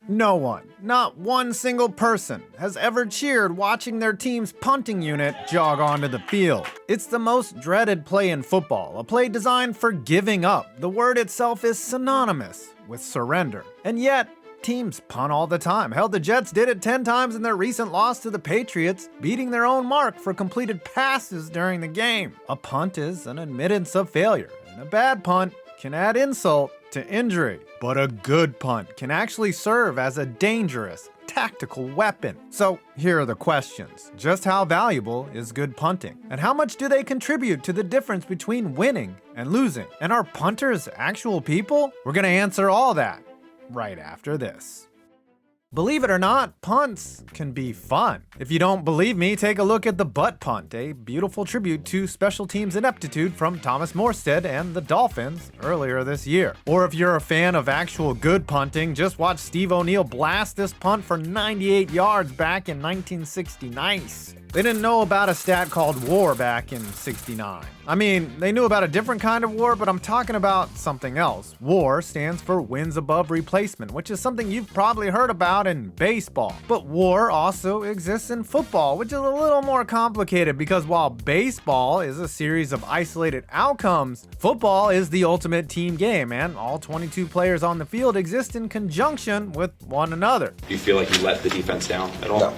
No one, not one single person, has ever cheered watching their team's punting unit jog onto the field. It's the most dreaded play in football, a play designed for giving up. The word itself is synonymous with surrender. And yet, teams punt all the time. Hell, the Jets did it 10 times in their recent loss to the Patriots, beating their own mark for completed passes during the game. A punt is an admittance of failure, and a bad punt can add insult to injury. But a good punt can actually serve as a dangerous, tactical weapon. So here are the questions. Just how valuable is good punting? And how much do they contribute to the difference between winning and losing? And are punters actual people? We're gonna answer all that right after this. Believe it or not, punts can be fun. If you don't believe me, take a look at the butt punt, a beautiful tribute to special teams ineptitude from Thomas Morstead and the Dolphins earlier this year. Or if you're a fan of actual good punting, just watch Steve O'Neal blast this punt for 98 yards back in 1960. Nice. They didn't know about a stat called WAR back in '69. I mean, they knew about a different kind of WAR, but I'm talking about something else. WAR stands for wins above replacement, which is something you've probably heard about in baseball. But WAR also exists in football, which is a little more complicated because while baseball is a series of isolated outcomes, football is the ultimate team game, and all 22 players on the field exist in conjunction with one another. Do you feel like you let the defense down at all? No.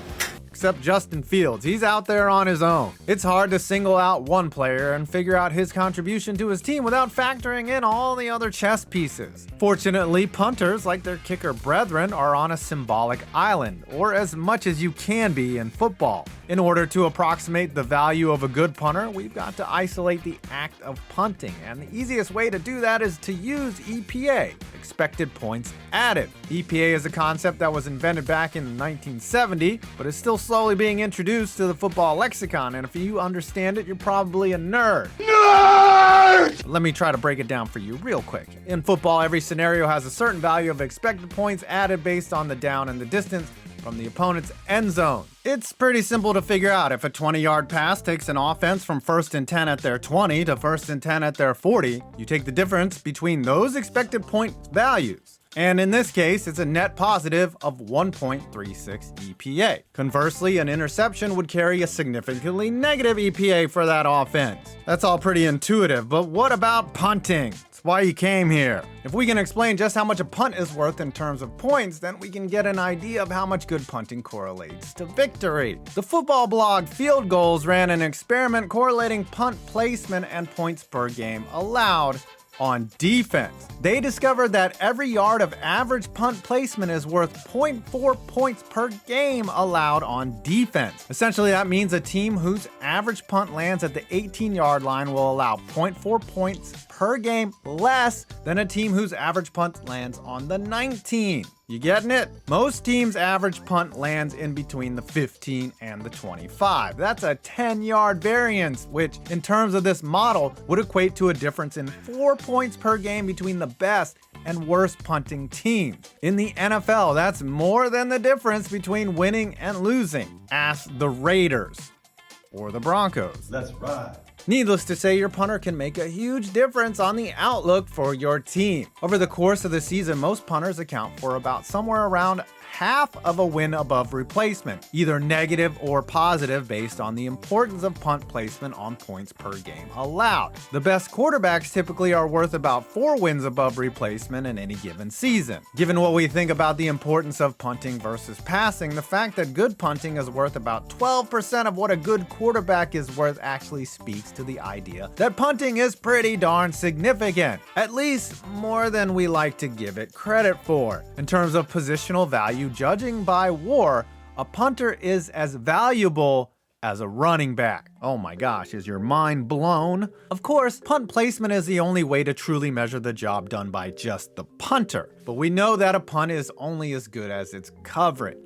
Except Justin Fields, he's out there on his own. It's hard to single out one player and figure out his contribution to his team without factoring in all the other chess pieces. Fortunately, punters, like their kicker brethren, are on a symbolic island, or as much as you can be in football. In order to approximate the value of a good punter, we've got to isolate the act of punting, and the easiest way to do that is to use EPA, expected points added. EPA is a concept that was invented back in 1970, but is still slowly being introduced to the football lexicon, and if you understand it, you're probably a nerd. Nerd! Let me try to break it down for you real quick. In football, every scenario has a certain value of expected points added based on the down and the distance from the opponent's end zone. It's pretty simple to figure out. If a 20-yard pass takes an offense from 1st and 10 at their 20 to 1st and 10 at their 40, you take the difference between those expected point values. And in this case, it's a net positive of 1.36 EPA. Conversely, an interception would carry a significantly negative EPA for that offense. That's all pretty intuitive, but what about punting? It's why you came here. If we can explain just how much a punt is worth in terms of points, then we can get an idea of how much good punting correlates to victory. The football blog Field Goals ran an experiment correlating punt placement and points per game allowed on defense. They discovered that every yard of average punt placement is worth 0.4 points per game allowed on defense. Essentially, that means a team whose average punt lands at the 18-yard line will allow 0.4 points per game less than a team whose average punt lands on the 19. You getting it? Most teams' average punt lands in between the 15 and the 25. That's a 10-yard variance, which in terms of this model would equate to a difference in 4 points per game between the best and worst punting teams. In the NFL, that's more than the difference between winning and losing. Ask the Raiders or the Broncos. That's right. Needless to say, your punter can make a huge difference on the outlook for your team. Over the course of the season, most punters account for about somewhere around half of a win above replacement, either negative or positive based on the importance of punt placement on points per game allowed. The best quarterbacks typically are worth about 4 wins above replacement in any given season. Given what we think about the importance of punting versus passing, the fact that good punting is worth about 12% of what a good quarterback is worth actually speaks to the idea that punting is pretty darn significant, at least more than we like to give it credit for. In terms of positional value, judging by WAR, a punter is as valuable as a running back. Oh my gosh, is your mind blown? Of course, punt placement is the only way to truly measure the job done by just the punter. But we know that a punt is only as good as its coverage.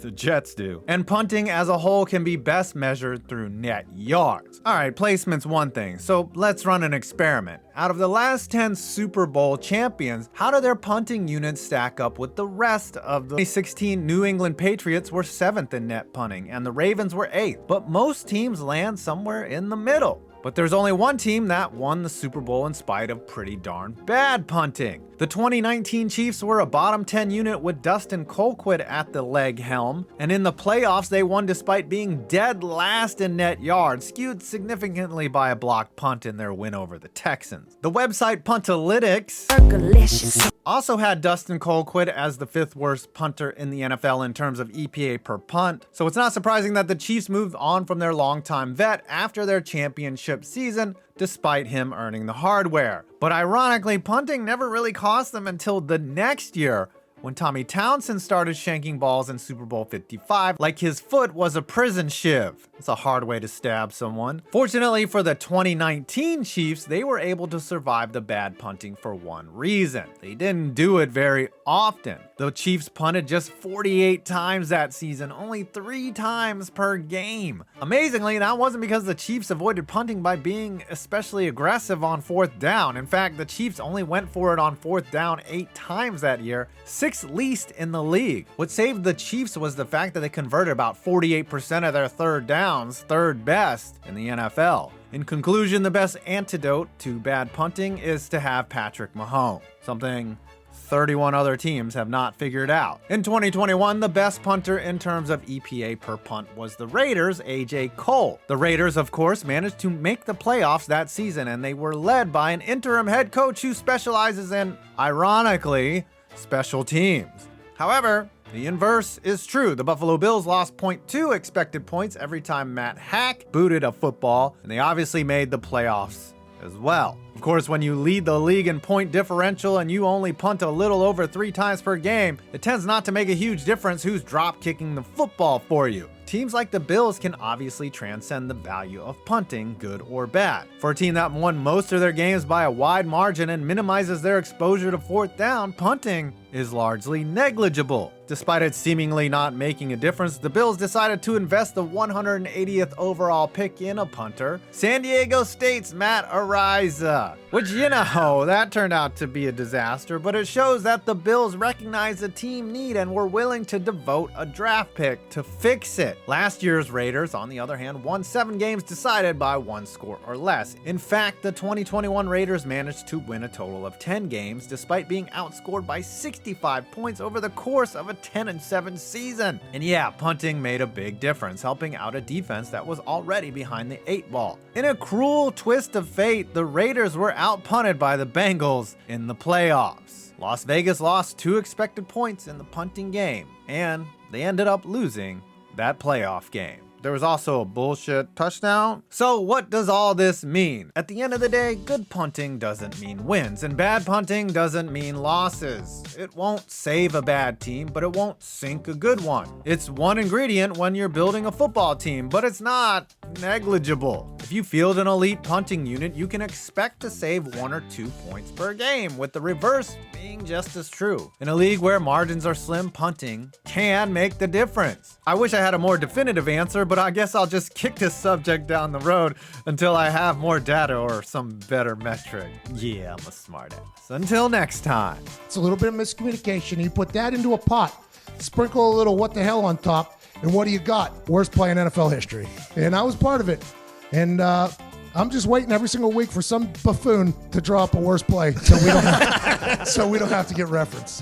The Jets do. And punting as a whole can be best measured through net yards. Alright, placement's one thing, so let's run an experiment. Out of the last 10 Super Bowl champions, how do their punting units stack up with the rest of the 2016 New England Patriots were 7th in net punting, and the Ravens were 8th. But most teams land somewhere in the middle. But there's only one team that won the Super Bowl in spite of pretty darn bad punting. The 2019 Chiefs were a bottom 10 unit with Dustin Colquitt at the leg helm, and in the playoffs they won despite being dead last in net yards, skewed significantly by a blocked punt in their win over the Texans. The website Puntalytics also had Dustin Colquitt as the 5th worst punter in the NFL in terms of EPA per punt, so it's not surprising that the Chiefs moved on from their longtime vet after their championship season, despite him earning the hardware. But ironically, punting never really cost them until the next year, when Tommy Townsend started shanking balls in Super Bowl 55 like his foot was a prison shiv. It's a hard way to stab someone. Fortunately for the 2019 Chiefs, they were able to survive the bad punting for one reason. They didn't do it very often. The Chiefs punted just 48 times that season, only 3 times per game. Amazingly, that wasn't because the Chiefs avoided punting by being especially aggressive on 4th down. In fact, the Chiefs only went for it on 4th down 8 times that year, 6th least in the league. What saved the Chiefs was the fact that they converted about 48% of their 3rd downs, 3rd best in the NFL. In conclusion, the best antidote to bad punting is to have Patrick Mahomes, something 31 other teams have not figured out. In 2021, the best punter in terms of EPA per punt was the Raiders' A.J. Cole. The Raiders, of course, managed to make the playoffs that season, and they were led by an interim head coach who specializes in, ironically, special teams. However, the inverse is true. The Buffalo Bills lost 0.2 expected points every time Matt Hack booted a football, and they obviously made the playoffs as well. Of course, when you lead the league in point differential and you only punt a little over 3 times per game, it tends not to make a huge difference who's drop kicking the football for you. Teams like the Bills can obviously transcend the value of punting, good or bad. For a team that won most of their games by a wide margin and minimizes their exposure to 4th down, punting is largely negligible. Despite it seemingly not making a difference, the Bills decided to invest the 180th overall pick in a punter, San Diego State's Matt Araiza. Which, that turned out to be a disaster, but it shows that the Bills recognized the team need and were willing to devote a draft pick to fix it. Last year's Raiders, on the other hand, won 7 games decided by 1 score or less. In fact, the 2021 Raiders managed to win a total of 10 games despite being outscored by 65 points over the course of a 10-7 season. And yeah, punting made a big difference, helping out a defense that was already behind the 8 ball. In a cruel twist of fate, the Raiders were outpunted by the Bengals in the playoffs. Las Vegas lost 2 expected points in the punting game, and they ended up losing that playoff game. There was also a bullshit touchdown. So what does all this mean? At the end of the day, good punting doesn't mean wins, and bad punting doesn't mean losses. It won't save a bad team, but it won't sink a good one. It's one ingredient when you're building a football team, but it's not negligible. If you field an elite punting unit, you can expect to save 1 or 2 points per game, with the reverse being just as true. In a league where margins are slim, punting can make the difference. I wish I had a more definitive answer, but I guess I'll just kick this subject down the road until I have more data or some better metric. Yeah, I'm a smartass. Until next time. It's a little bit of miscommunication. You put that into a pot, sprinkle a little what the hell on top, and what do you got? Worst play in NFL history. And I was part of it. And I'm just waiting every single week for some buffoon to draw up a worst play so we don't have to get referenced.